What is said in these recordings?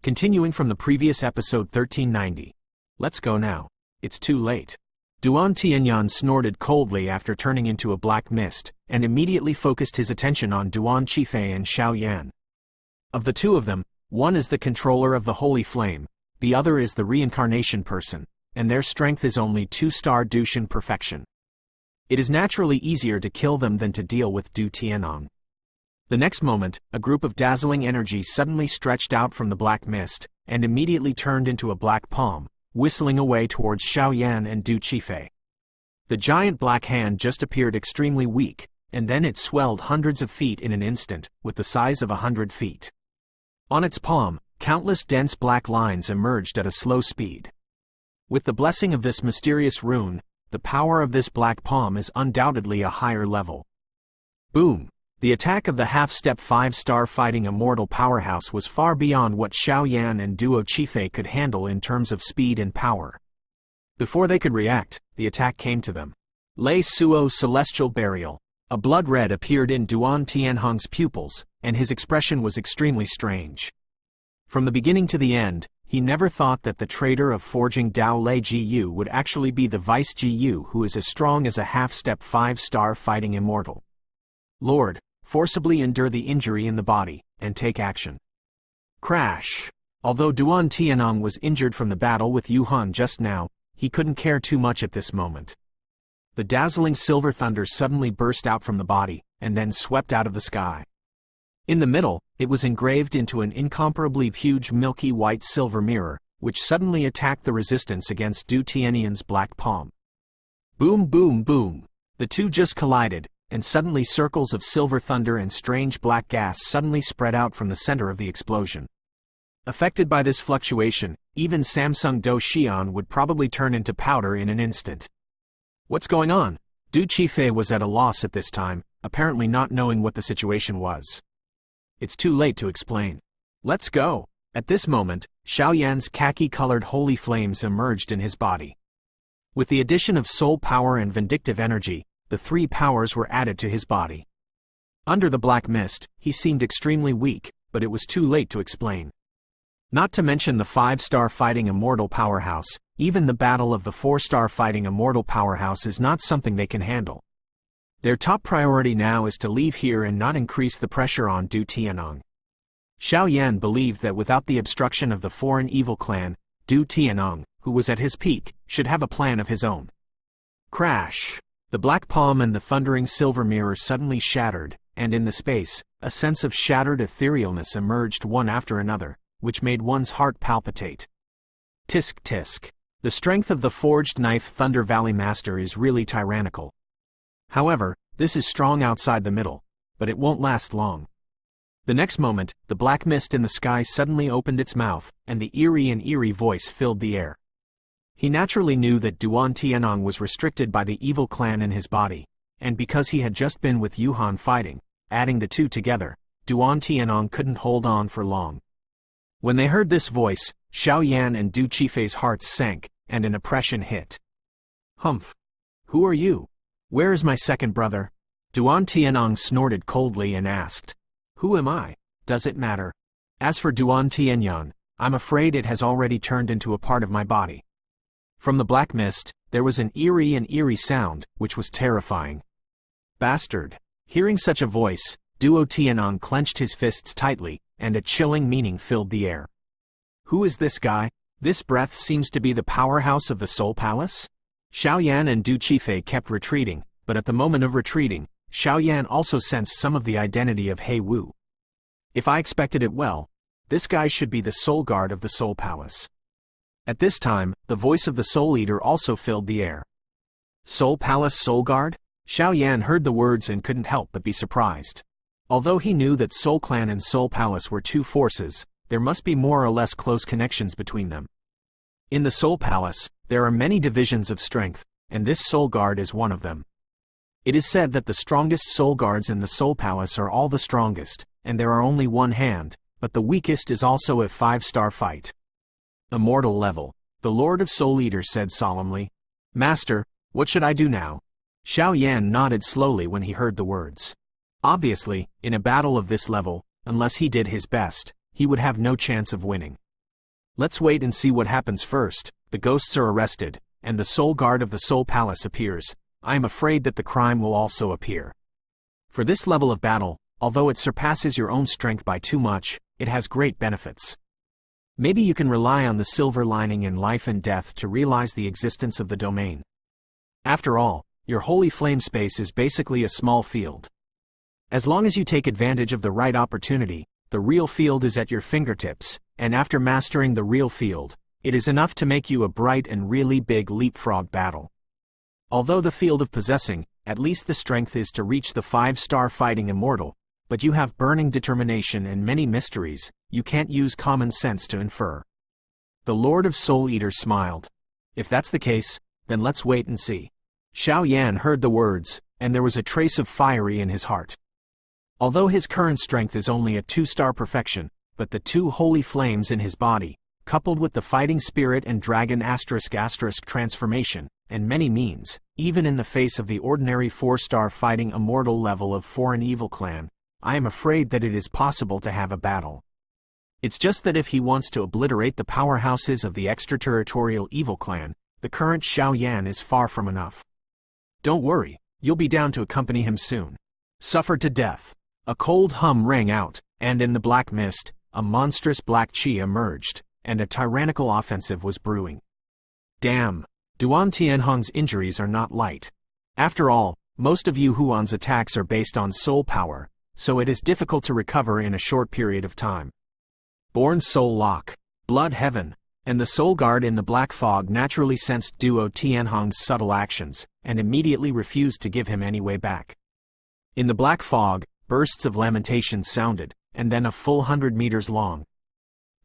Continuing from the previous episode 1390. Let's go now. It's too late. Duan Tianyan snorted coldly after turning into a black mist, and immediately focused his attention on Duan Qifei and Xiao Yan. Of the two of them, one is the controller of the Holy Flame, the other is the reincarnation person, and their strength is only 2-star Dushan perfection. It is naturally easier to kill them than to deal with Du Tianong. The next moment, a group of dazzling energies suddenly stretched out from the black mist, and immediately turned into a black palm, whistling away towards Xiao Yan and Du Qifei. The giant black hand just appeared extremely weak, and then it swelled hundreds of feet in an instant, with the size of 100 feet. On its palm, countless dense black lines emerged at a slow speed. With the blessing of this mysterious rune, the power of this black palm is undoubtedly a higher level. Boom! The attack of the half-step 5-star fighting immortal powerhouse was far beyond what Xiao Yan and Duo Qifei could handle in terms of speed and power. Before they could react, the attack came to them. Lei Suo Celestial Burial. A blood red appeared in Duan Tianhong's pupils, and his expression was extremely strange. From the beginning to the end, he never thought that the traitor of forging Dao Lei Jiyu would actually be the Vice Jiyu who is as strong as a half-step 5-star fighting immortal. Lord, forcibly endure the injury in the body, and take action. Crash! Although Duan Tianong was injured from the battle with Yuhan just now, he couldn't care too much at this moment. The dazzling silver thunder suddenly burst out from the body, and then swept out of the sky. In the middle, it was engraved into an incomparably huge milky white silver mirror, which suddenly attacked the resistance against Du Tianyan's black palm. Boom boom boom! The two just collided, and suddenly circles of silver thunder and strange black gas suddenly spread out from the center of the explosion. Affected by this fluctuation, even Samsung Do Xian would probably turn into powder in an instant. What's going on? Du Qifei was at a loss at this time, apparently not knowing what the situation was. It's too late to explain. Let's go! At this moment, Xiao Yan's khaki-colored holy flames emerged in his body. With the addition of soul power and vindictive energy, the 3 powers were added to his body. Under the black mist, he seemed extremely weak, but it was too late to explain. Not to mention the 5-star fighting immortal powerhouse, even the battle of the 4-star fighting immortal powerhouse is not something they can handle. Their top priority now is to leave here and not increase the pressure on Du Tianong. Xiao Yan believed that without the obstruction of the foreign evil clan, Du Tianong, who was at his peak, should have a plan of his own. Crash! The black palm and the thundering silver mirror suddenly shattered, and in the space, a sense of shattered etherealness emerged one after another, which made one's heart palpitate. Tisk tisk. The strength of the forged knife Thunder Valley Master is really tyrannical. However, this is strong outside the middle, but it won't last long. The next moment, the black mist in the sky suddenly opened its mouth, and the eerie voice filled the air. He naturally knew that Duan Tianong was restricted by the evil clan in his body, and because he had just been with Yuhan fighting, adding the two together, Duan Tianong couldn't hold on for long. When they heard this voice, Xiao Yan and Du Qifei's hearts sank, and an oppression hit. Humph! Who are you? Where is my second brother? Duan Tianong snorted coldly and asked. Who am I? Does it matter? As for Duan Tianyan, I'm afraid it has already turned into a part of my body. From the black mist, there was an eerie sound, which was terrifying. Bastard! Hearing such a voice, Duo Tianong clenched his fists tightly, and a chilling meaning filled the air. Who is this guy? This breath seems to be the powerhouse of the Soul Palace? Xiao Yan and Du Qifei kept retreating, but at the moment of retreating, Xiao Yan also sensed some of the identity of He Wu. If I expected it well, this guy should be the Soul Guard of the Soul Palace. At this time, the voice of the Soul Eater also filled the air. Soul Palace Soul Guard? Xiao Yan heard the words and couldn't help but be surprised. Although he knew that Soul Clan and Soul Palace were two forces, there must be more or less close connections between them. In the Soul Palace, there are many divisions of strength, and this Soul Guard is one of them. It is said that the strongest Soul Guards in the Soul Palace are all the strongest, and there are only one hand, but the weakest is also a 5-star fight. Immortal level, the Lord of Soul Eaters said solemnly. Master, what should I do now? Xiao Yan nodded slowly when he heard the words. Obviously, in a battle of this level, unless he did his best, he would have no chance of winning. Let's wait and see what happens first. The ghosts are arrested, and the soul guard of the Soul Palace appears. I am afraid that the crime will also appear. For this level of battle, although it surpasses your own strength by too much, it has great benefits. Maybe you can rely on the silver lining in life and death to realize the existence of the domain. After all, your holy flame space is basically a small field. As long as you take advantage of the right opportunity, the real field is at your fingertips, and after mastering the real field, it is enough to make you a bright and really big leapfrog battle. Although the field of possessing, at least the strength is to reach the 5-star fighting immortal, but you have burning determination and many mysteries, you can't use common sense to infer. The Lord of Soul Eaters smiled. If that's the case, then let's wait and see. Xiao Yan heard the words, and there was a trace of fiery in his heart. Although his current strength is only a 2-star perfection, but the 2 holy flames in his body, coupled with the fighting spirit and dragon *** transformation, and many means, even in the face of the ordinary 4-star fighting immortal level of foreign evil clan, I am afraid that it is possible to have a battle. It's just that if he wants to obliterate the powerhouses of the extraterritorial evil clan, the current Xiao Yan is far from enough. Don't worry, you'll be down to accompany him soon. Suffered to death. A cold hum rang out, and in the black mist, a monstrous black chi emerged, and a tyrannical offensive was brewing. Damn, Duan Tianhong's injuries are not light. After all, most of Yu Huan's attacks are based on soul power, so it is difficult to recover in a short period of time. Born Soul Lock, Blood Heaven, and the Soul Guard in the Black Fog naturally sensed Duo Tianhong's subtle actions, and immediately refused to give him any way back. In the Black Fog, bursts of lamentations sounded, and then a full 100 meters long.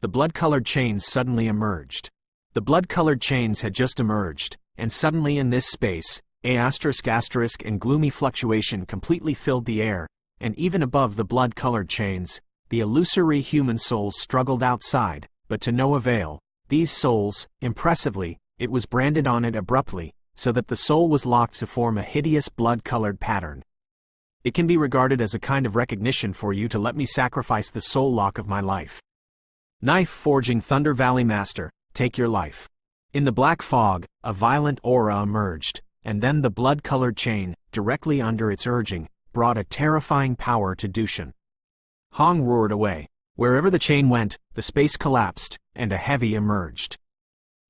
The blood-colored chains suddenly emerged. The blood-colored chains had just emerged, and suddenly in this space, *** and gloomy fluctuation completely filled the air, and even above the blood-colored chains, the illusory human souls struggled outside, but to no avail. These souls, impressively, it was branded on it abruptly, so that the soul was locked to form a hideous blood-colored pattern. It can be regarded as a kind of recognition for you to let me sacrifice the soul lock of my life. Knife Forging Thunder Valley Master, take your life. In the black fog, a violent aura emerged, and then the blood-colored chain, directly under its urging, brought a terrifying power to Dushan. Hong roared away. Wherever the chain went, the space collapsed, and a heavy emerged.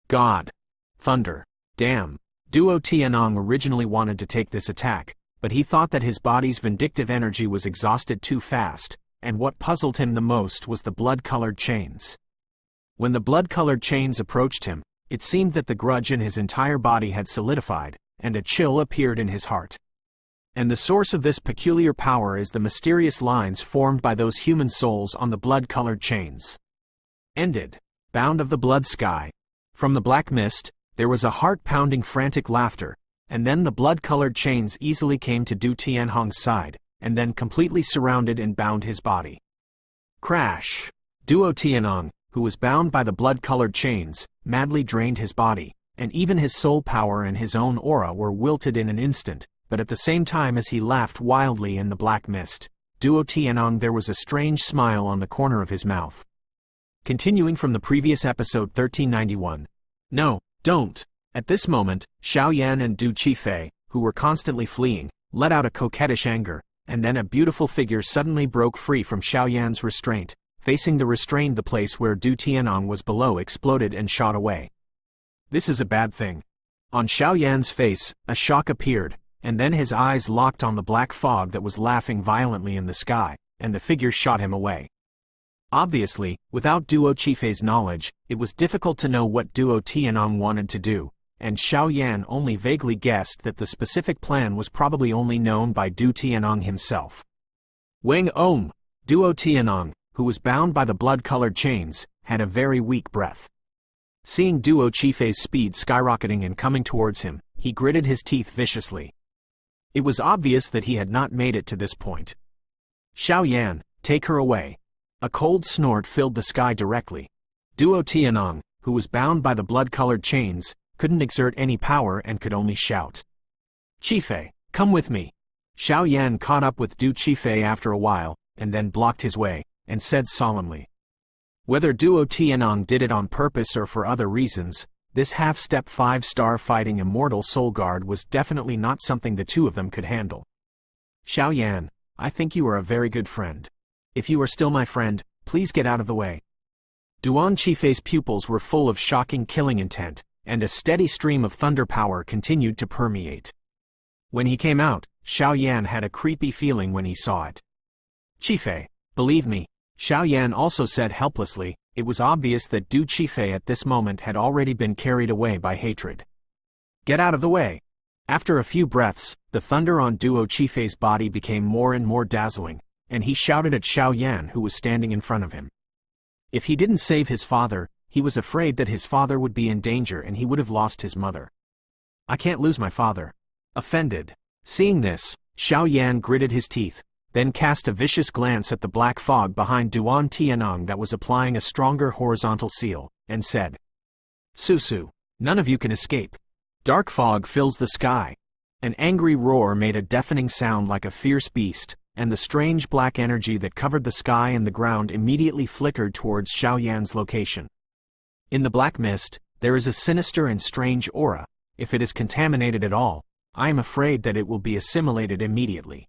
God! Thunder! Damn! Duo Tianhong originally wanted to take this attack, but he thought that his body's vindictive energy was exhausted too fast, and what puzzled him the most was the blood-colored chains. When the blood-colored chains approached him, it seemed that the grudge in his entire body had solidified, and a chill appeared in his heart. And the source of this peculiar power is the mysterious lines formed by those human souls on the blood-colored chains. Ended. Bound of the blood sky. From the black mist, there was a heart-pounding frantic laughter, and then the blood-colored chains easily came to Du Tianhong's side, and then completely surrounded and bound his body. Crash! Duo Tianhong, who was bound by the blood-colored chains, madly drained his body, and even his soul power and his own aura were wilted in an instant, but at the same time as he laughed wildly in the black mist, Duo Tianhong there was a strange smile on the corner of his mouth. Continuing from the previous episode 1391. No, don't! At this moment, Xiao Yan and Du Qifei, who were constantly fleeing, let out a coquettish anger, and then a beautiful figure suddenly broke free from Xiao Yan's restraint, facing the restrained the place where Du Tianhong was below exploded and shot away. This is a bad thing. On Xiao Yan's face, a shock appeared, and then his eyes locked on the black fog that was laughing violently in the sky, and the figure shot him away. Obviously, without Duo Qifei's knowledge, it was difficult to know what Duo Tianhong wanted to do, and Xiao Yan only vaguely guessed that the specific plan was probably only known by Du Tianhong himself. Wang Om! Duo Tianhong, who was bound by the blood-colored chains, had a very weak breath. Seeing Duo Qifei's speed skyrocketing and coming towards him, he gritted his teeth viciously. It was obvious that he had not made it to this point. Xiao Yan, take her away. A cold snort filled the sky directly. Duo Tianhong, who was bound by the blood-colored chains, couldn't exert any power and could only shout. Qifei, come with me. Xiao Yan caught up with Du Qifei after a while, and then blocked his way, and said solemnly. Whether Duo Tianong did it on purpose or for other reasons, this half-step 5-star fighting Immortal Soul Guard was definitely not something the two of them could handle. Xiao Yan, I think you are a very good friend. If you are still my friend, please get out of the way. Duan Qifei's pupils were full of shocking killing intent, and a steady stream of thunder power continued to permeate. When he came out, Xiao Yan had a creepy feeling when he saw it. Qifei, believe me, Xiao Yan also said helplessly. It was obvious that Du Qifei at this moment had already been carried away by hatred. Get out of the way! After a few breaths, the thunder on Duo Qifei's body became more and more dazzling, and he shouted at Xiao Yan, who was standing in front of him. If he didn't save his father, he was afraid that his father would be in danger and he would have lost his mother. I can't lose my father. Offended. Seeing this, Xiao Yan gritted his teeth, then cast a vicious glance at the black fog behind Duan Tianong that was applying a stronger horizontal seal, and said, Susu, none of you can escape. Dark fog fills the sky. An angry roar made a deafening sound like a fierce beast, and the strange black energy that covered the sky and the ground immediately flickered towards Xiao Yan's location. In the black mist, there is a sinister and strange aura. If it is contaminated at all, I am afraid that it will be assimilated immediately.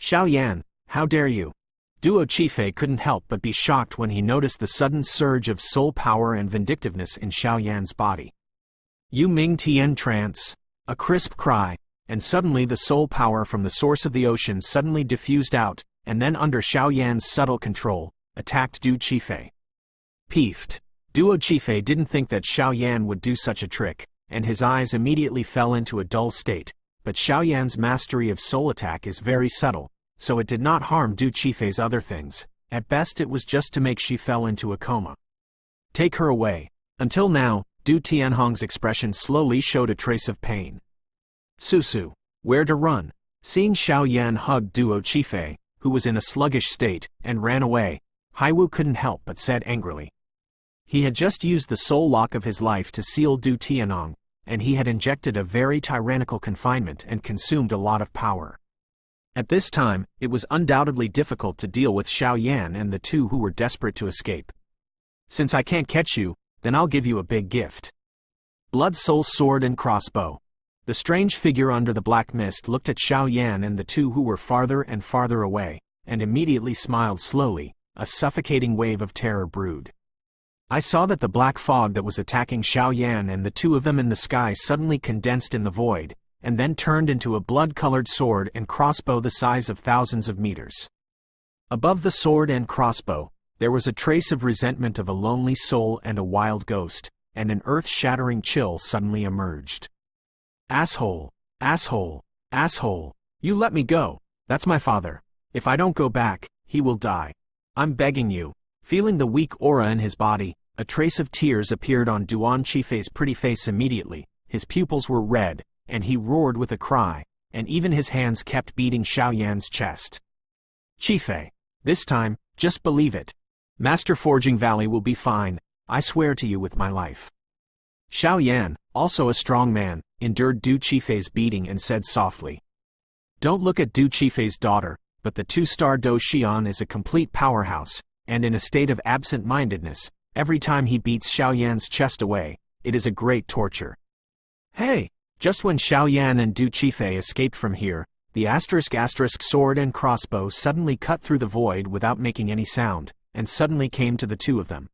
Xiao Yan, how dare you? Duo Qifei couldn't help but be shocked when he noticed the sudden surge of soul power and vindictiveness in Xiao Yan's body. Yu Ming Tian trance, a crisp cry, and suddenly the soul power from the source of the ocean suddenly diffused out, and then under Xiao Yan's subtle control, attacked Du Qifei. Peeved. Duo Qifei didn't think that Xiao Yan would do such a trick, and his eyes immediately fell into a dull state. But Xiao Yan's mastery of soul attack is very subtle, so it did not harm Du Qifei's other things. At best it was just to make she fell into a coma. Take her away. Until now, Du Tianhong's expression slowly showed a trace of pain. Susu, where to run? Seeing Xiao Yan hug Duo Qifei, who was in a sluggish state, and ran away, Haiwu couldn't help but said angrily. He had just used the soul lock of his life to seal Du Tianhong, and he had injected a very tyrannical confinement and consumed a lot of power. At this time, it was undoubtedly difficult to deal with Xiao Yan and the two who were desperate to escape. Since I can't catch you, then I'll give you a big gift. Blood Soul Sword and Crossbow. The strange figure under the black mist looked at Xiao Yan and the two who were farther and farther away, and immediately smiled slowly. A suffocating wave of terror brewed. I saw that the black fog that was attacking Xiao Yan and the two of them in the sky suddenly condensed in the void, and then turned into a blood-colored sword and crossbow the size of thousands of meters. Above the sword and crossbow, there was a trace of resentment of a lonely soul and a wild ghost, and an earth-shattering chill suddenly emerged. Asshole! Asshole! Asshole! You let me go! That's my father. If I don't go back, he will die. I'm begging you. Feeling the weak aura in his body, a trace of tears appeared on Duan Qifei's pretty face immediately. His pupils were red, and he roared with a cry, and even his hands kept beating Xiao Yan's chest. Qifei, this time, just believe it. Master Forging Valley will be fine, I swear to you with my life. Xiao Yan, also a strong man, endured Du Qifei's beating and said softly. Don't look at Du Qifei's daughter, but the 2-star Do Xian is a complete powerhouse, and in a state of absent-mindedness. Every time he beats Xiao Yan's chest away, it is a great torture. Hey! Just when Xiao Yan and Du Qifei escaped from here, the *** sword and crossbow suddenly cut through the void without making any sound, and suddenly came to the two of them.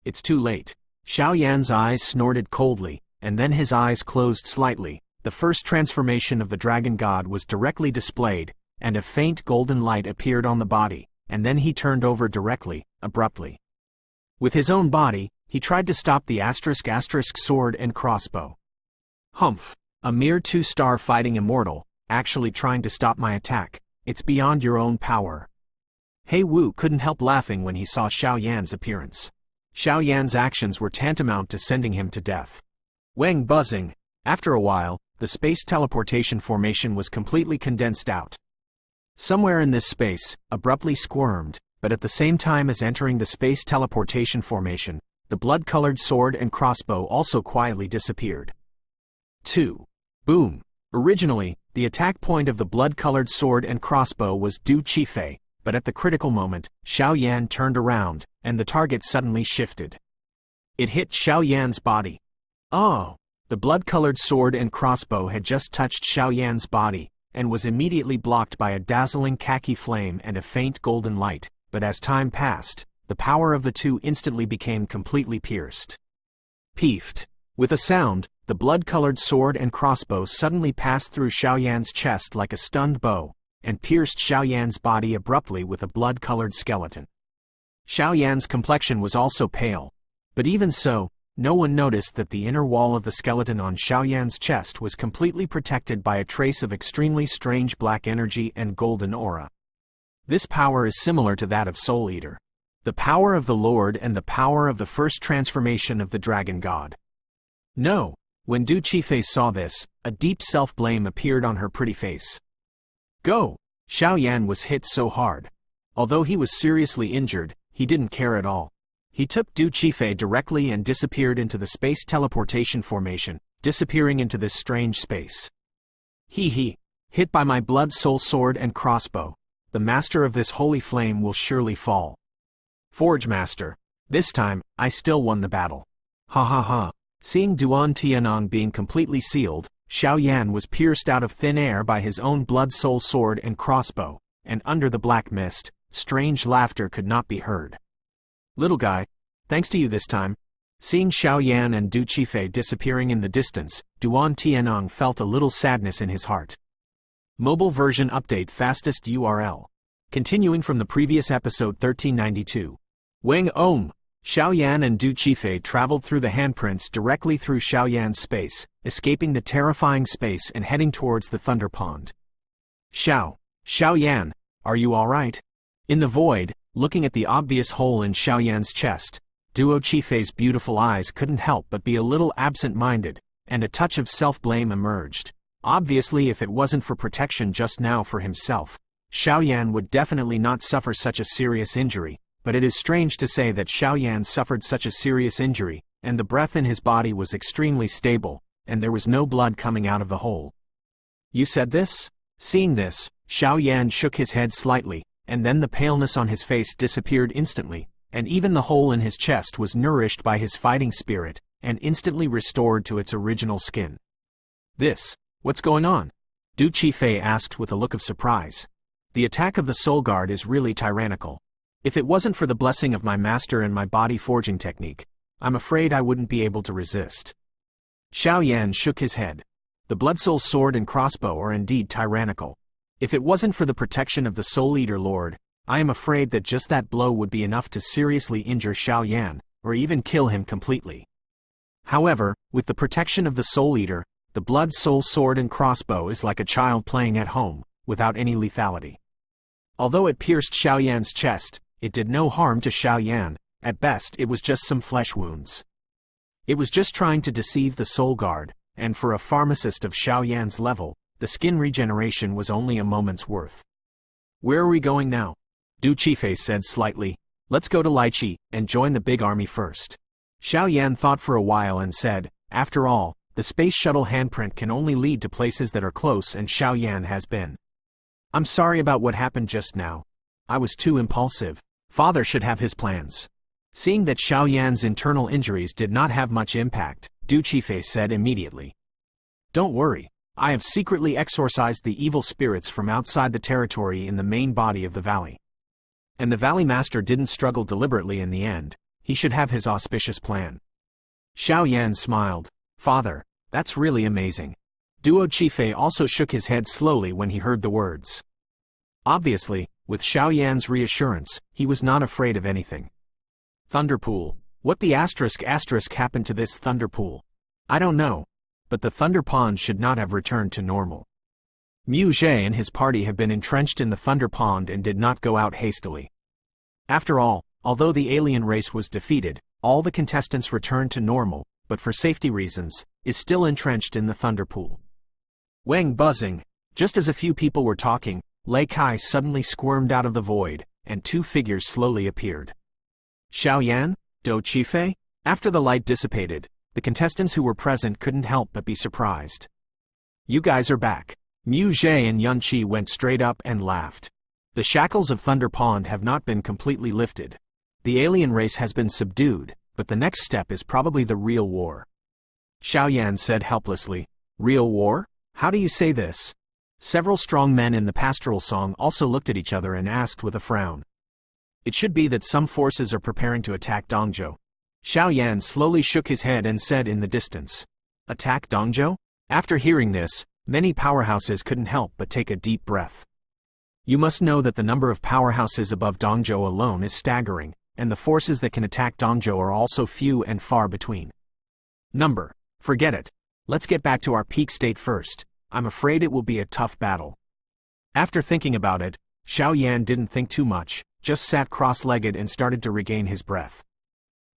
It's too late. Xiao Yan's eyes snorted coldly, and then his eyes closed slightly. The first transformation of the dragon god was directly displayed, and a faint golden light appeared on the body, and then he turned over directly, abruptly. With his own body, he tried to stop the ** sword and crossbow. Humph! A mere 2-star fighting immortal, actually trying to stop my attack. It's beyond your own power. Hei Wu couldn't help laughing when he saw Xiao Yan's appearance. Xiao Yan's actions were tantamount to sending him to death. Wang buzzing. After a while, the space teleportation formation was completely condensed out. Somewhere in this space, abruptly squirmed, but at the same time as entering the space teleportation formation, the blood-colored sword and crossbow also quietly disappeared. 2. Boom! Originally, the attack point of the blood-colored sword and crossbow was Du Qifei, but at the critical moment, Xiao Yan turned around, and the target suddenly shifted. It hit Xiao Yan's body. Oh! The blood-colored sword and crossbow had just touched Xiao Yan's body, and was immediately blocked by a dazzling khaki flame and a faint golden light, but as time passed, the power of the two instantly became completely pierced. Peefed. With a sound, the blood-colored sword and crossbow suddenly passed through Xiao Yan's chest like a stunned bow, and pierced Xiao Yan's body abruptly with a blood-colored skeleton. Xiao Yan's complexion was also pale, but even so, no one noticed that the inner wall of the skeleton on Xiao Yan's chest was completely protected by a trace of extremely strange black energy and golden aura. This power is similar to that of Soul Eater. The power of the Lord and the power of the first transformation of the Dragon God. No, when Btth2 saw this, a deep self-blame appeared on her pretty face. Go! Xiao Yan was hit so hard. Although he was seriously injured, he didn't care at all. He took Btth2 directly and disappeared into the space teleportation formation, disappearing into this strange space. He, hit by my blood soul sword and crossbow, the master of this holy flame will surely fall. Forge Master, this time, I still won the battle. Ha ha ha. Seeing Duan Tianong being completely sealed, Xiao Yan was pierced out of thin air by his own blood soul sword and crossbow, and under the black mist, strange laughter could not be heard. Little guy, thanks to you this time. Seeing Xiao Yan and Btth2 disappearing in the distance, Duan Tianong felt a little sadness in his heart. Mobile version update fastest URL. Continuing from the previous episode 1392. Wang Om, Xiao Yan and Btth2 traveled through the handprints directly through Xiao Yan's space, escaping the terrifying space and heading towards the Thunder Pond. Xiao Yan, are you alright? In the void, looking at the obvious hole in Xiao Yan's chest, Btth2's beautiful eyes couldn't help but be a little absent-minded, and a touch of self-blame emerged. Obviously, if it wasn't for protection just now for himself, Xiao Yan would definitely not suffer such a serious injury, but it is strange to say that Xiao Yan suffered such a serious injury, and the breath in his body was extremely stable, and there was no blood coming out of the hole. You said this? Seeing this, Xiao Yan shook his head slightly, and then the paleness on his face disappeared instantly, and even the hole in his chest was nourished by his fighting spirit, and instantly restored to its original skin. What's going on? Btth2 asked with a look of surprise. The attack of the Soul Guard is really tyrannical. If it wasn't for the blessing of my master and my body forging technique, I'm afraid I wouldn't be able to resist. Xiao Yan shook his head. The Blood Soul sword and crossbow are indeed tyrannical. If it wasn't for the protection of the Soul Eater Lord, I am afraid that just that blow would be enough to seriously injure Xiao Yan, or even kill him completely. However, with the protection of the Soul Eater, the Blood Soul sword and crossbow is like a child playing at home, without any lethality. Although it pierced Xiao Yan's chest, it did no harm to Xiao Yan. At best it was just some flesh wounds. It was just trying to deceive the Soul Guard, and for a pharmacist of Xiao Yan's level, the skin regeneration was only a moment's worth. Where are we going now? Btth2 said slightly. Let's go to Lychee, and join the big army first. Xiao Yan thought for a while and said, after all, the space shuttle handprint can only lead to places that are close, and Xiao Yan has been. I'm sorry about what happened just now. I was too impulsive. Father should have his plans. Seeing that Xiao Yan's internal injuries did not have much impact, Btth2 said immediately. Don't worry, I have secretly exorcised the evil spirits from outside the territory in the main body of the valley. And the Valley Master didn't struggle deliberately in the end. He should have his auspicious plan. Xiao Yan smiled. Father, that's really amazing. Btth2 also shook his head slowly when he heard the words. Obviously, with Xiao Yan's reassurance, he was not afraid of anything. Thunderpool. What the asterisk happened to this Thunderpool? I don't know. But the Thunder Pond should not have returned to normal. Mu Zhe and his party have been entrenched in the Thunder Pond and did not go out hastily. After all, although the alien race was defeated, all the contestants returned to normal, but for safety reasons, is still entrenched in the Thunder Pool. Wang buzzing. Just as a few people were talking, Lei Kai suddenly squirmed out of the void, and two figures slowly appeared. Xiao Yan? Btth2? After the light dissipated, the contestants who were present couldn't help but be surprised. You guys are back. Mu Zhe and Yun Qi went straight up and laughed. The shackles of Thunder Pond have not been completely lifted. The alien race has been subdued, but the next step is probably the real war. Xiaoyan said helplessly. Real war? How do you say this? Several strong men in the pastoral song also looked at each other and asked with a frown. It should be that some forces are preparing to attack Dongzhou. Xiaoyan slowly shook his head and said in the distance. Attack Dongzhou? After hearing this, many powerhouses couldn't help but take a deep breath. You must know that the number of powerhouses above Dongzhou alone is staggering, and the forces that can attack Dongzhou are also few and far between. Number. Forget it. Let's get back to our peak state first. I'm afraid it will be a tough battle. After thinking about it, Xiaoyan didn't think too much, just sat cross-legged and started to regain his breath.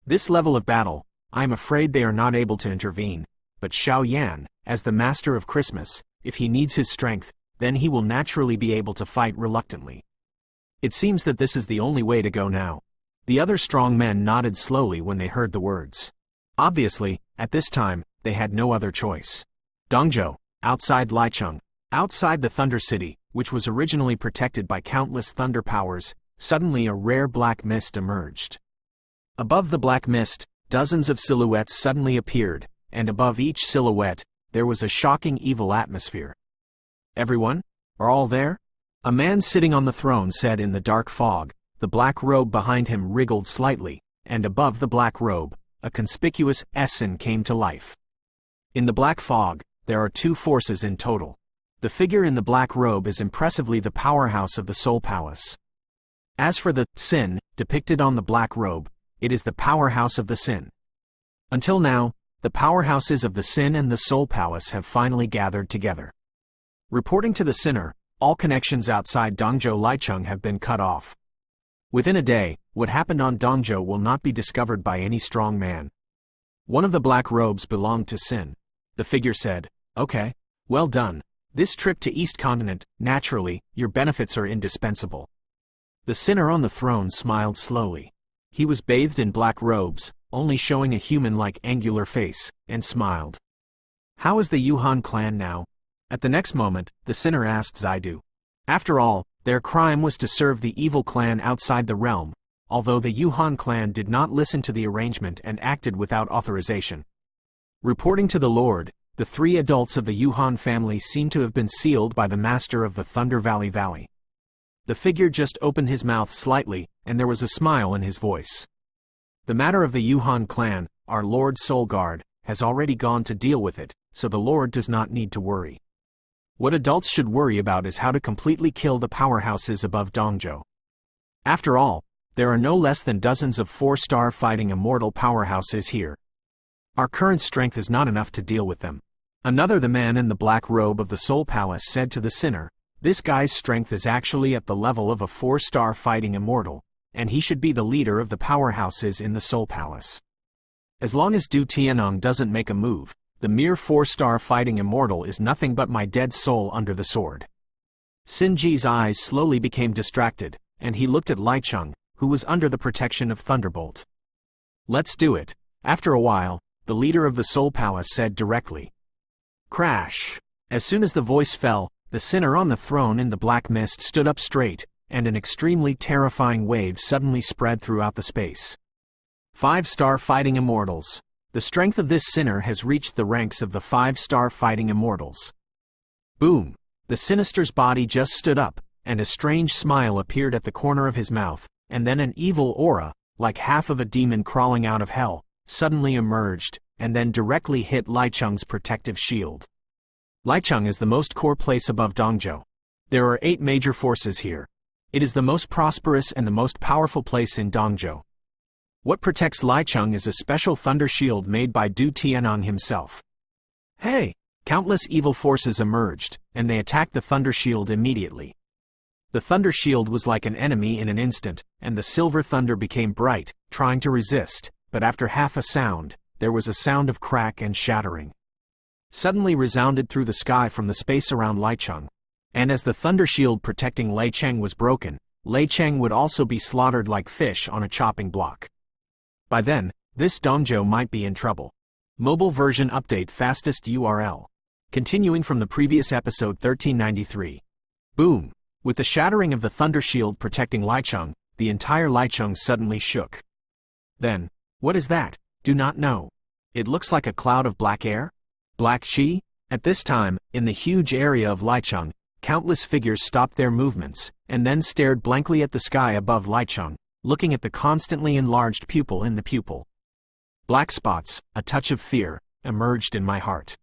This level of battle, I'm afraid they are not able to intervene, but Xiaoyan, as the master of Christmas, if he needs his strength, then he will naturally be able to fight reluctantly. It seems that this is the only way to go now. The other strong men nodded slowly when they heard the words. Obviously, at this time, they had no other choice. Dongzhou, outside Licheng, outside the Thunder City, which was originally protected by countless thunder powers, suddenly a rare black mist emerged. Above the black mist, dozens of silhouettes suddenly appeared, and above each silhouette, there was a shocking evil atmosphere. Everyone? Are all there? A man sitting on the throne said in the dark fog. The black robe behind him wriggled slightly, and above the black robe, a conspicuous Essen came to life. In the black fog, there are two forces in total. The figure in the black robe is impressively the powerhouse of the Soul Palace. As for the Sin, depicted on the black robe, it is the powerhouse of the Sin. Until now, the powerhouses of the Sin and the Soul Palace have finally gathered together. Reporting to the Sinner, all connections outside Dongzhou Licheng have been cut off. Within a day, what happened on Dongzhou will not be discovered by any strong man. One of the black robes belonged to Sin. The figure said, Okay, well done. This trip to East Continent, naturally, your benefits are indispensable. The Sinner on the throne smiled slowly. He was bathed in black robes, only showing a human-like angular face, and smiled. How is the Yuhan clan now? At the next moment, the Sinner asked Zaidu. After all, their crime was to serve the evil clan outside the realm, although the Yuhan clan did not listen to the arrangement and acted without authorization. Reporting to the Lord, the three adults of the Yuhan family seemed to have been sealed by the master of the Thunder Valley Valley. The figure just opened his mouth slightly, and there was a smile in his voice. The matter of the Yuhan clan, our Lord Soul Guard, has already gone to deal with it, so the Lord does not need to worry. What adults should worry about is how to completely kill the powerhouses above Dongzhou. After all, there are no less than dozens of 4-star fighting immortal powerhouses here. Our current strength is not enough to deal with them. Another, the man in the black robe of the Soul Palace, said to the Sinner, This guy's strength is actually at the level of a 4-star fighting immortal, and he should be the leader of the powerhouses in the Soul Palace. As long as Du Tianong doesn't make a move, the mere 4-star fighting immortal is nothing but my dead soul under the sword. Xin Ji's eyes slowly became distracted, and he looked at Licheng, who was under the protection of Thunderbolt. Let's do it. After a while, the leader of the Soul Palace said directly. Crash! As soon as the voice fell, the Sinner on the throne in the black mist stood up straight, and an extremely terrifying wave suddenly spread throughout the space. 5-star fighting immortals. The strength of this Sinner has reached the ranks of the 5-star fighting immortals. Boom! The Sinister's body just stood up, and a strange smile appeared at the corner of his mouth, and then an evil aura, like half of a demon crawling out of hell, suddenly emerged, and then directly hit Licheng's protective shield. Licheng is the most core place above Dongzhou. There are 8 major forces here. It is the most prosperous and the most powerful place in Dongzhou. What protects Licheng is a special thunder shield made by Du Tianong himself. Hey! Countless evil forces emerged, and they attacked the thunder shield immediately. The thunder shield was like an enemy in an instant, and the silver thunder became bright, trying to resist, but after half a sound, there was a sound of crack and shattering. Suddenly resounded through the sky from the space around Licheng. And as the thunder shield protecting Licheng was broken, Licheng would also be slaughtered like fish on a chopping block. By then, this Dongzhou might be in trouble. Mobile version update fastest URL. Continuing from the previous episode 1393. Boom! With the shattering of the thunder shield protecting Licheng, the entire Licheng suddenly shook. Then, what is that? Do not know. It looks like a cloud of black air? Black chi? At this time, in the huge area of Licheng, countless figures stopped their movements, and then stared blankly at the sky above Licheng, looking at the constantly enlarged pupil in the pupil. Black spots, a touch of fear, emerged in my heart.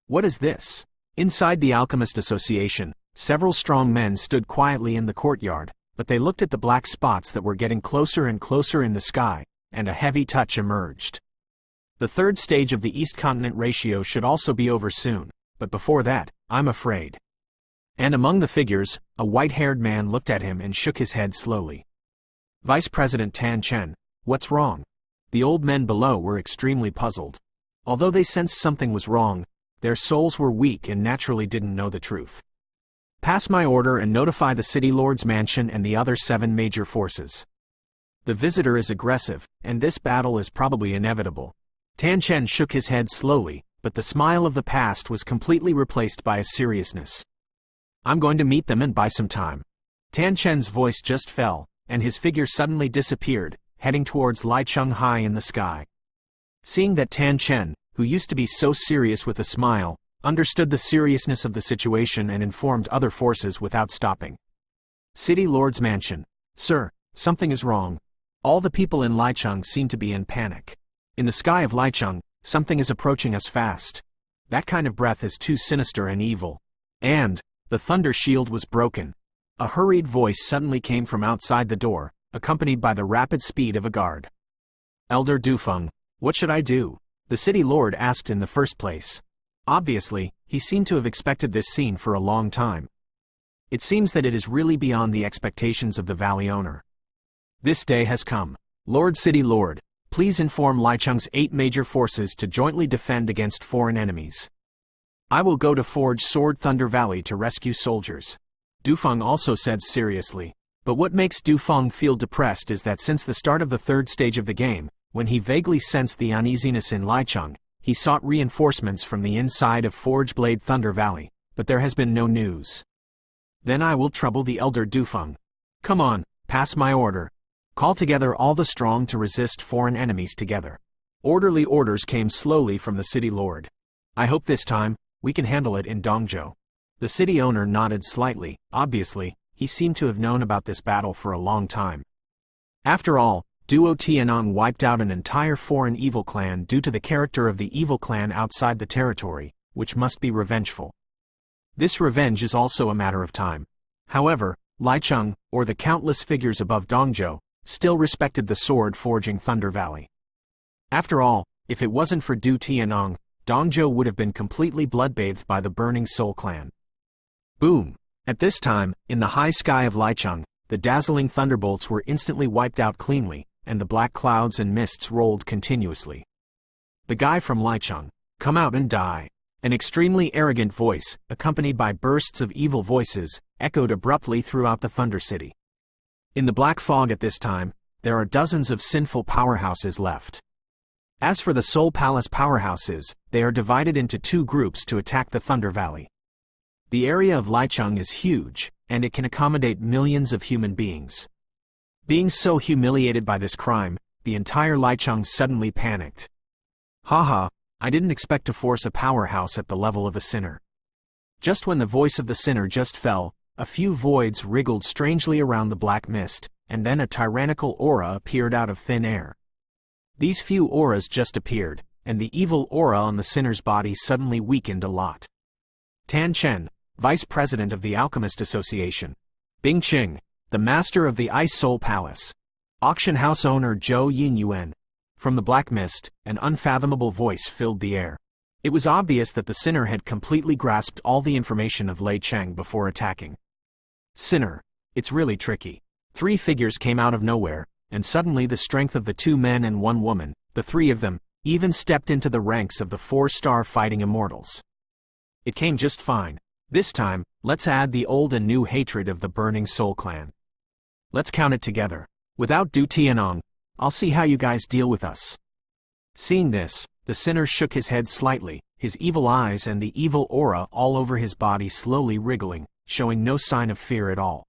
What is this? Inside the Alchemist Association, several strong men stood quietly in the courtyard, but they looked at the black spots that were getting closer and closer in the sky, and a heavy touch emerged. The third stage of the East Continent ratio should also be over soon, but before that, I'm afraid. And among the figures, a white-haired man looked at him and shook his head slowly. Vice President Tan Chen, what's wrong? The old men below were extremely puzzled. Although they sensed something was wrong, their souls were weak and naturally didn't know the truth. Pass my order and notify the City Lord's mansion and the other 7 major forces. The visitor is aggressive, and this battle is probably inevitable. Tan Chen shook his head slowly, but the smile of the past was completely replaced by a seriousness. I'm going to meet them and buy some time. Tan Chen's voice just fell, and his figure suddenly disappeared, heading towards Licheng high in the sky. Seeing that Tan Chen, who used to be so serious with a smile, understood the seriousness of the situation and informed other forces without stopping. City Lord's mansion. Sir, something is wrong. All the people in Licheng seem to be in panic. In the sky of Licheng, something is approaching us fast. That kind of breath is too sinister and evil. And the thunder shield was broken. A hurried voice suddenly came from outside the door, accompanied by the rapid speed of a guard. Elder Dufeng, what should I do? The City Lord asked in the first place. Obviously, he seemed to have expected this scene for a long time. It seems that it is really beyond the expectations of the valley owner. This day has come. Lord City Lord, please inform Licheng's 8 major forces to jointly defend against foreign enemies. I will go to Forge Sword Thunder Valley to rescue soldiers. Dufeng also said seriously. But what makes Dufeng feel depressed is that since the start of the third stage of the game, when he vaguely sensed the uneasiness in Licheng, he sought reinforcements from the inside of Forge Blade Thunder Valley, but there has been no news. Then I will trouble the Elder Dufeng. Come on, pass my order. Call together all the strong to resist foreign enemies together. Orderly orders came slowly from the City Lord. I hope this time, we can handle it in Dongzhou. The city owner nodded slightly. Obviously, he seemed to have known about this battle for a long time. After all, Duo Tianong wiped out an entire foreign evil clan due to the character of the evil clan outside the territory, which must be revengeful. This revenge is also a matter of time. However, Licheng, or the countless figures above Dongzhou, still respected the sword-forging Thunder Valley. After all, if it wasn't for Du Tianong, Dongzhou would have been completely bloodbathed by the Burning Soul clan. Boom! At this time, in the high sky of Licheng, the dazzling thunderbolts were instantly wiped out cleanly, and the black clouds and mists rolled continuously. The guy from Licheng, come out and die. An extremely arrogant voice, accompanied by bursts of evil voices, echoed abruptly throughout the Thunder City. In the black fog at this time, there are dozens of sinful powerhouses left. As for the Soul Palace powerhouses, they are divided into 2 groups to attack the Thunder Valley. The area of Licheng is huge, and it can accommodate millions of human beings. Being so humiliated by this crime, the entire Licheng suddenly panicked. Haha, I didn't expect to force a powerhouse at the level of a sinner. Just when the voice of the sinner just fell, a few voids wriggled strangely around the black mist, and then a tyrannical aura appeared out of thin air. These few auras just appeared, and the evil aura on the sinner's body suddenly weakened a lot. Tan Chen, Vice President of the Alchemist Association. Bing Qing, the Master of the Ice Soul Palace. Auction House Owner Zhou Yinyuan. From the black mist, an unfathomable voice filled the air. It was obvious that the sinner had completely grasped all the information of Lei Cheng before attacking. Sinner, it's really tricky. 3 figures came out of nowhere, and suddenly the strength of the 2 men and 1 woman, the 3 of them, even stepped into the ranks of the 4-star fighting immortals. It came just fine. This time, let's add the old and new hatred of the Burning Soul clan. Let's count it together. Without Du Tianong, I'll see how you guys deal with us. Seeing this, the sinner shook his head slightly, his evil eyes and the evil aura all over his body slowly wriggling, showing no sign of fear at all.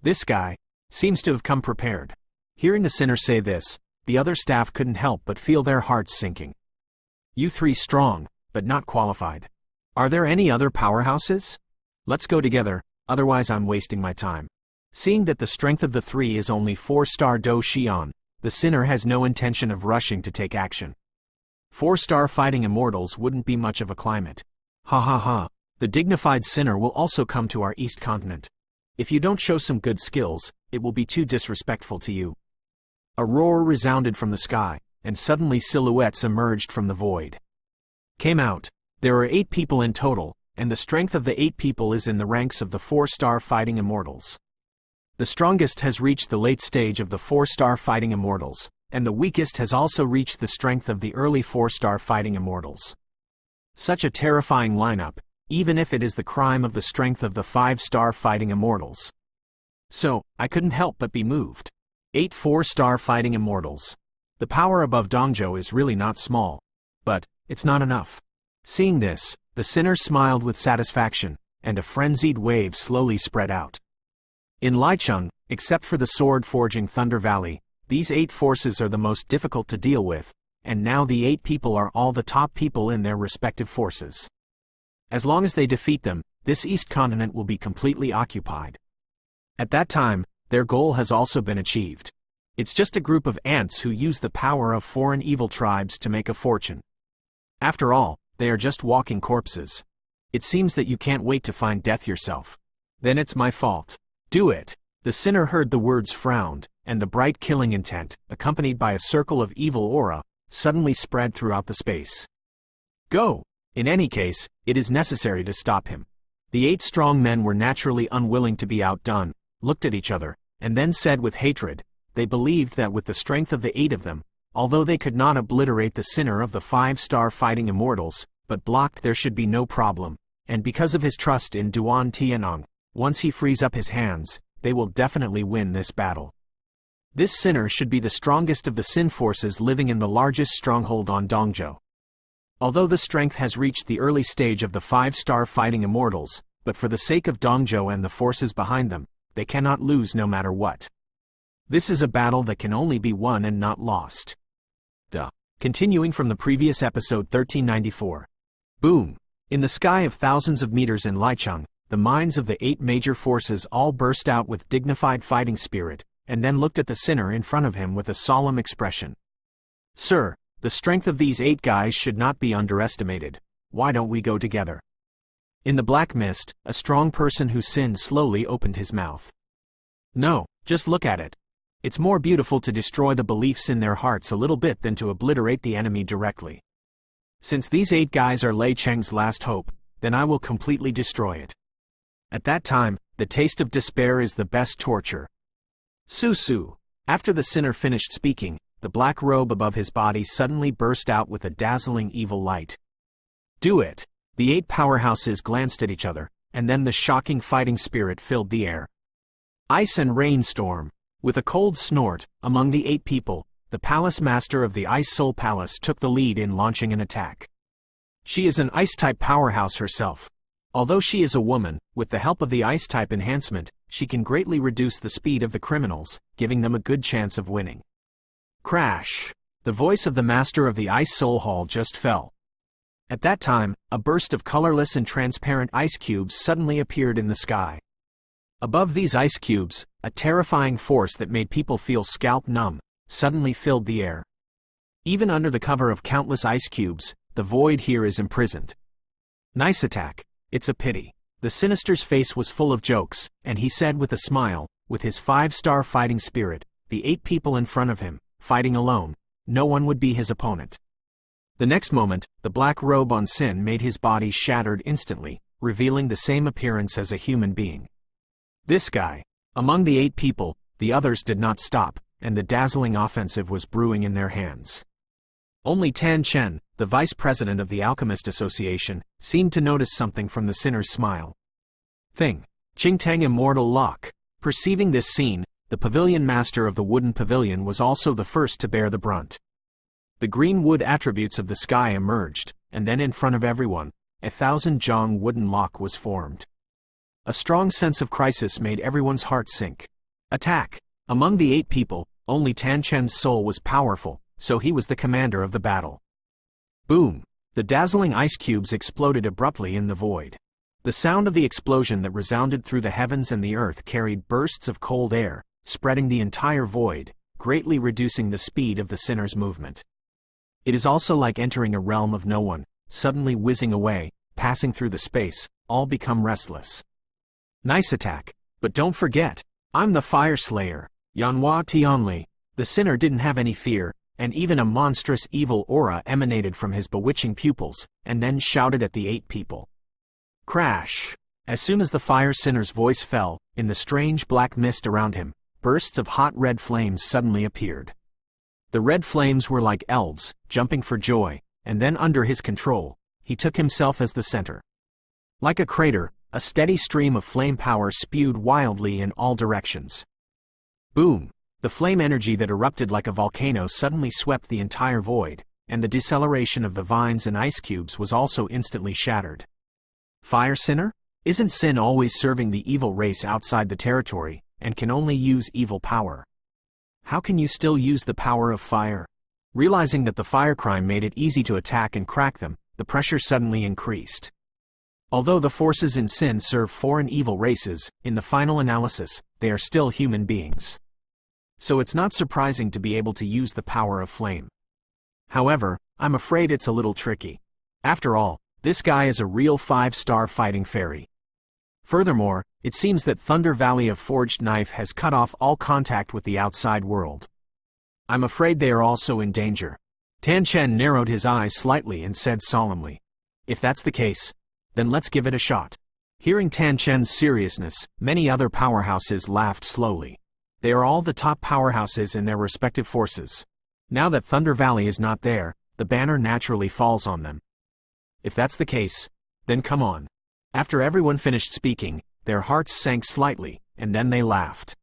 This guy seems to have come prepared. Hearing the sinner say this, the other staff couldn't help but feel their hearts sinking. You three strong, but not qualified. Are there any other powerhouses? Let's go together, otherwise I'm wasting my time. Seeing that the strength of the three is only 4-star Do Xian, the sinner has no intention of rushing to take action. 4-star fighting immortals wouldn't be much of a climate. Ha ha ha, the dignified sinner will also come to our East Continent. If you don't show some good skills, it will be too disrespectful to you. A roar resounded from the sky, and suddenly silhouettes emerged from the void. Came out. There are 8 people in total, and the strength of the 8 people is in the ranks of the 4-star fighting immortals. The strongest has reached the late stage of the 4-star fighting immortals, and the weakest has also reached the strength of the early 4-star fighting immortals. Such a terrifying lineup, even if it is the crime of the strength of the 5-star fighting immortals. So, I couldn't help but be moved. 8 4-star fighting immortals. The power above Dongzhou is really not small. But, it's not enough. Seeing this, the sinner smiled with satisfaction, and a frenzied wave slowly spread out. In Licheng, except for the sword-forging Thunder Valley, these 8 forces are the most difficult to deal with, and now the 8 people are all the top people in their respective forces. As long as they defeat them, this East Continent will be completely occupied. At that time, their goal has also been achieved. It's just a group of ants who use the power of foreign evil tribes to make a fortune. After all, they are just walking corpses. It seems that you can't wait to find death yourself. Then it's my fault. Do it. The sinner heard the words frowned, and the bright killing intent, accompanied by a circle of evil aura, suddenly spread throughout the space. Go! In any case, it is necessary to stop him. The 8 strong men were naturally unwilling to be outdone, looked at each other, and then said with hatred, they believed that with the strength of the 8 of them, although they could not obliterate the sinner of the 5-star fighting immortals, but blocked there should be no problem, and because of his trust in Duan Tianong, once he frees up his hands, they will definitely win this battle. This sinner should be the strongest of the Sin forces living in the largest stronghold on Dongzhou. Although the strength has reached the early stage of the 5-star fighting immortals, but for the sake of Dongzhou and the forces behind them, they cannot lose no matter what. This is a battle that can only be won and not lost. Continuing from the previous episode 1394. Boom! In the sky of thousands of meters in Licheng, the minds of the 8 major forces all burst out with dignified fighting spirit, and then looked at the sinner in front of him with a solemn expression. Sir, the strength of these 8 guys should not be underestimated. Why don't we go together? In the black mist, a strong person who sinned slowly opened his mouth. No, just look at it. It's more beautiful to destroy the beliefs in their hearts a little bit than to obliterate the enemy directly. Since these 8 guys are Lei Cheng's last hope, then I will completely destroy it. At that time, the taste of despair is the best torture. Su. After the sinner finished speaking, the black robe above his body suddenly burst out with a dazzling evil light. Do it! The 8 powerhouses glanced at each other, and then the shocking fighting spirit filled the air. Ice and rainstorm. With a cold snort, among the 8 people, the palace master of the Ice Soul Palace took the lead in launching an attack. She is an Ice-type powerhouse herself. Although she is a woman, with the help of the Ice-type enhancement, she can greatly reduce the speed of the criminals, giving them a good chance of winning. Crash! The voice of the master of the Ice Soul Hall just fell. At that time, a burst of colorless and transparent ice cubes suddenly appeared in the sky. Above these ice cubes, a terrifying force that made people feel scalp numb, suddenly filled the air. Even under the cover of countless ice cubes, the void here is imprisoned. Nice attack. It's a pity. The Sinister's face was full of jokes, and he said with a smile, with his 5-star fighting spirit, the 8 people in front of him, fighting alone, no one would be his opponent. The next moment, the black robe on Sin made his body shattered instantly, revealing the same appearance as a human being. This guy. Among the 8 people, the others did not stop, and the dazzling offensive was brewing in their hands. Only Tan Chen, the vice president of the Alchemist Association, seemed to notice something from the sinner's smile. Qingtang Immortal Lock. Perceiving this scene, the pavilion master of the wooden pavilion was also the first to bear the brunt. The green wood attributes of the sky emerged, and then in front of everyone, 1,000 Zhang wooden lock was formed. A strong sense of crisis made everyone's heart sink. Attack! Among the 8 people, only Tan Chen's soul was powerful, so he was the commander of the battle. Boom! The dazzling ice cubes exploded abruptly in the void. The sound of the explosion that resounded through the heavens and the earth carried bursts of cold air, spreading the entire void, greatly reducing the speed of the sinner's movement. It is also like entering a realm of no one, suddenly whizzing away, passing through the space, all become restless. Nice attack, but don't forget, I'm the Fire Slayer, Yanhua Tianli. The sinner didn't have any fear, and even a monstrous evil aura emanated from his bewitching pupils, and then shouted at the 8 people. Crash! As soon as the fire sinner's voice fell, in the strange black mist around him, bursts of hot red flames suddenly appeared. The red flames were like elves, jumping for joy, and then under his control, he took himself as the center. Like a crater, a steady stream of flame power spewed wildly in all directions. Boom! The flame energy that erupted like a volcano suddenly swept the entire void, and the deceleration of the vines and ice cubes was also instantly shattered. Fire Sinner? Isn't Sin always serving the evil race outside the territory, and can only use evil power? How can you still use the power of fire? Realizing that the fire crime made it easy to attack and crack them, the pressure suddenly increased. Although the forces in Sin serve foreign evil races, in the final analysis, they are still human beings. So it's not surprising to be able to use the power of flame. However, I'm afraid it's a little tricky. After all, this guy is a real 5-star fighting fairy. Furthermore, it seems that Thunder Valley of Forged Knife has cut off all contact with the outside world. I'm afraid they are also in danger. Tan Chen narrowed his eyes slightly and said solemnly, "If that's the case, then let's give it a shot." Hearing Tan Chen's seriousness, many other powerhouses laughed slowly. They are all the top powerhouses in their respective forces. Now that Thunder Valley is not there, the banner naturally falls on them. If that's the case, then come on. After everyone finished speaking, their hearts sank slightly, and then they laughed.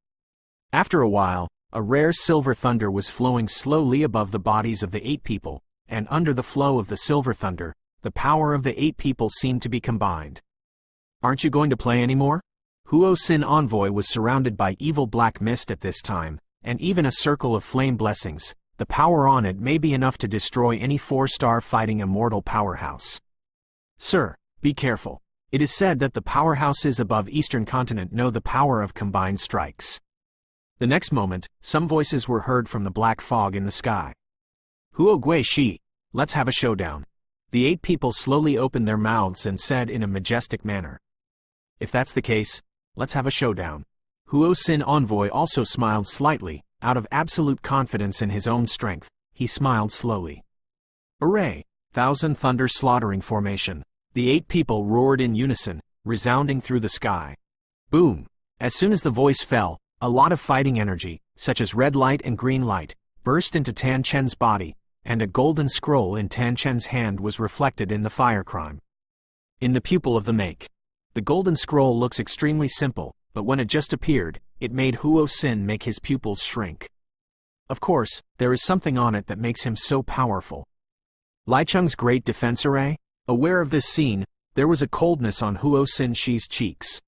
After a while, a rare silver thunder was flowing slowly above the bodies of the 8 people, and under the flow of the silver thunder, the power of the 8 people seemed to be combined. Aren't you going to play anymore? Huo Sin Envoy was surrounded by evil black mist at this time, and even a circle of flame blessings. The power on it may be enough to destroy any 4-star fighting immortal powerhouse. Sir, be careful. It is said that the powerhouses above Eastern Continent know the power of combined strikes. The next moment, some voices were heard from the black fog in the sky. Huo Gui Shi, let's have a showdown. The 8 people slowly opened their mouths and said in a majestic manner. If that's the case, let's have a showdown. Huo Sin Envoy also smiled slightly, out of absolute confidence in his own strength. He smiled slowly. Array! 1,000 Thunder Slaughtering Formation. The 8 people roared in unison, resounding through the sky. Boom! As soon as the voice fell, a lot of fighting energy, such as red light and green light, burst into Tan Chen's body, and a golden scroll in Tan Chen's hand was reflected in the fire crime. In the pupil of the make. The golden scroll looks extremely simple, but when it just appeared, it made Huo Sin make his pupils shrink. Of course, there is something on it that makes him so powerful. Licheng's great defense array? Aware of this scene, there was a coldness on Huo Sin Shi's cheeks.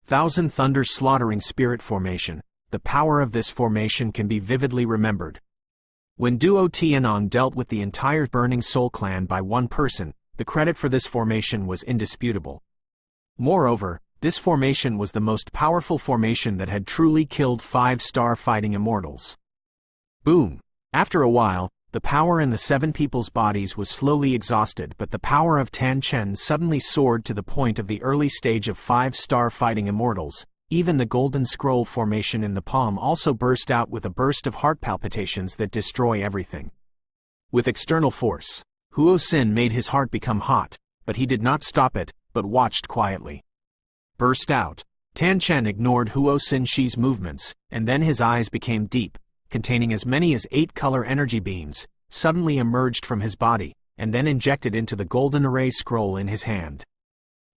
1,000 Thunder Slaughtering Spirit Formation. The power of this formation can be vividly remembered. When Duo Tianon dealt with the entire Burning Soul clan by one person, the credit for this formation was indisputable. Moreover, this formation was the most powerful formation that had truly killed 5-star fighting immortals. Boom! After a while, the power in the 7 people's bodies was slowly exhausted, but the power of Tan Chen suddenly soared to the point of the early stage of 5-star fighting immortals. Even the golden scroll formation in the palm also burst out with a burst of heart palpitations that destroy everything. With external force, Huo Sin made his heart become hot, but he did not stop it, but watched quietly. Burst out. Tan Chen ignored Huo Sin Shi's movements, and then his eyes became deep, containing as many as 8 color energy beams, suddenly emerged from his body, and then injected into the golden array scroll in his hand.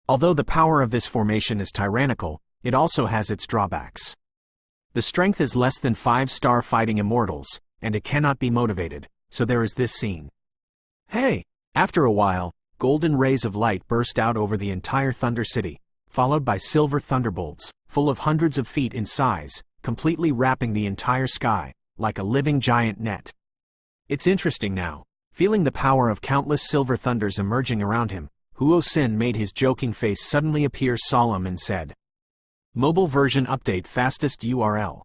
Although the power of this formation is tyrannical, it also has its drawbacks. The strength is less than 5-star fighting immortals, and it cannot be motivated, so there is this scene. Hey! After a while, golden rays of light burst out over the entire Thunder City. followed by silver thunderbolts, full of hundreds of feet in size, completely wrapping the entire sky, like a living giant net. It's interesting now. Feeling the power of countless silver thunders emerging around him, Huo Xin made his joking face suddenly appear solemn and said, "Mobile version update fastest URL.